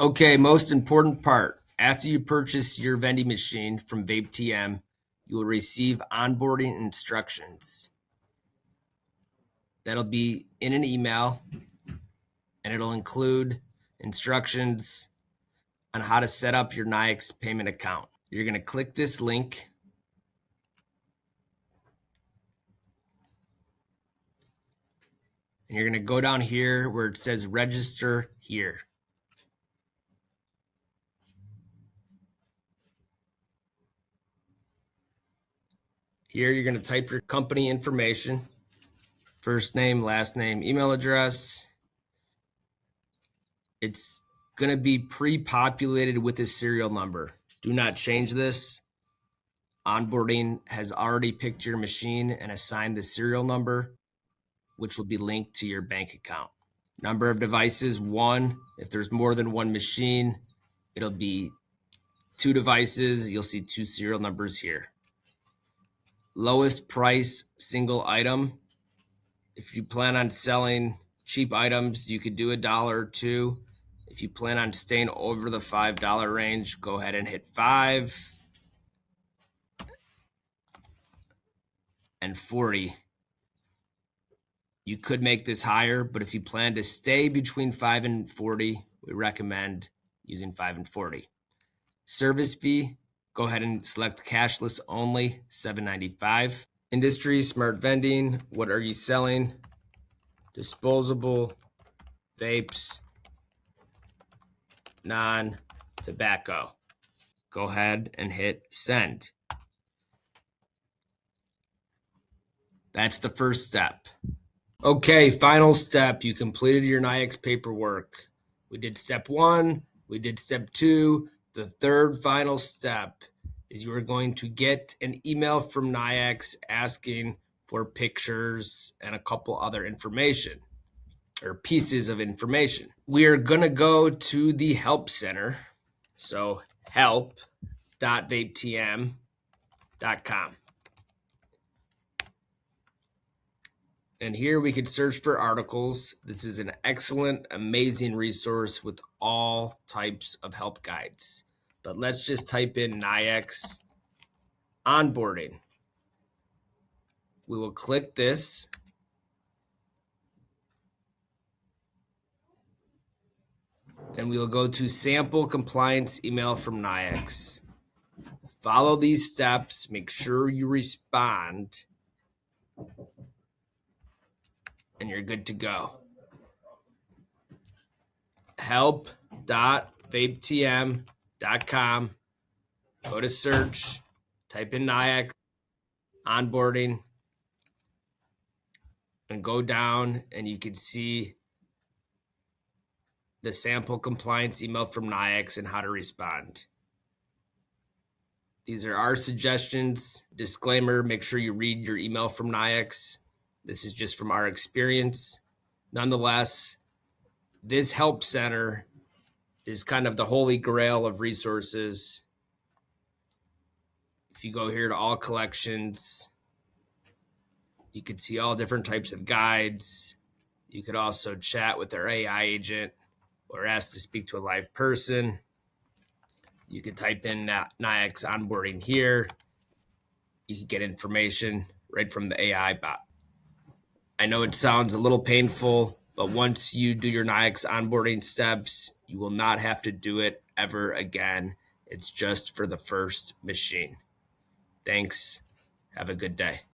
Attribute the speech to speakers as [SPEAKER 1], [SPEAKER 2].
[SPEAKER 1] Okay, most important part. After you purchase your vending machine from VTM, you will receive onboarding instructions. That'll be in an email, and it'll include instructions on how to set up your Nayax payment account. You're going to click this link. And you're going to go down here where it says register here. Here, you're going to type your company information, first name, last name, email address. It's going to be pre-populated with a serial number. Do not change this. Onboarding has already picked your machine and assigned the serial number, which will be linked to your bank account. Number of devices, 1. If there's more than one machine, it'll be 2 devices. You'll see 2 serial numbers here. Lowest price single item. If you plan on selling cheap items, you could do $1 or $2. If you plan on staying over the $5 range, go ahead and hit 5 and 40. You could make this higher, but if you plan to stay between 5 and 40, we recommend using 5 and 40. Service fee, go ahead and select cashless only, $7.95. Industry, smart vending, what are you selling? Disposable, vapes, non-tobacco. Go ahead and hit send. That's the first step. Okay, final step. You completed your Nayax paperwork. We did step 1, we did step 2. The third final step is you are going to get an email from Nayax asking for pictures and a couple other information or pieces of information. We are going to go to the help center. So help.vtm.com. And here we could search for articles. This is an excellent, amazing resource with all types of help guides. But let's just type in Nayax Onboarding. We will click this. And we will go to sample compliance email from Nayax. Follow these steps. Make sure you respond. And you're good to go. Help.vtm.com. Go to search, type in Nayax Onboarding, and go down and you can see the sample compliance email from Nayax and how to respond. These are our suggestions. Disclaimer, make sure you read your email from Nayax. This is just from our experience. Nonetheless, this help center is kind of the holy grail of resources. If you go here to all collections, you can see all different types of guides. You could also chat with our AI agent or ask to speak to a live person. You could type in Nayax Onboarding here. You can get information right from the AI bot. I know it sounds a little painful, but once you do your Nayax onboarding steps, you will not have to do it ever again. It's just for the first machine. Thanks. Have a good day.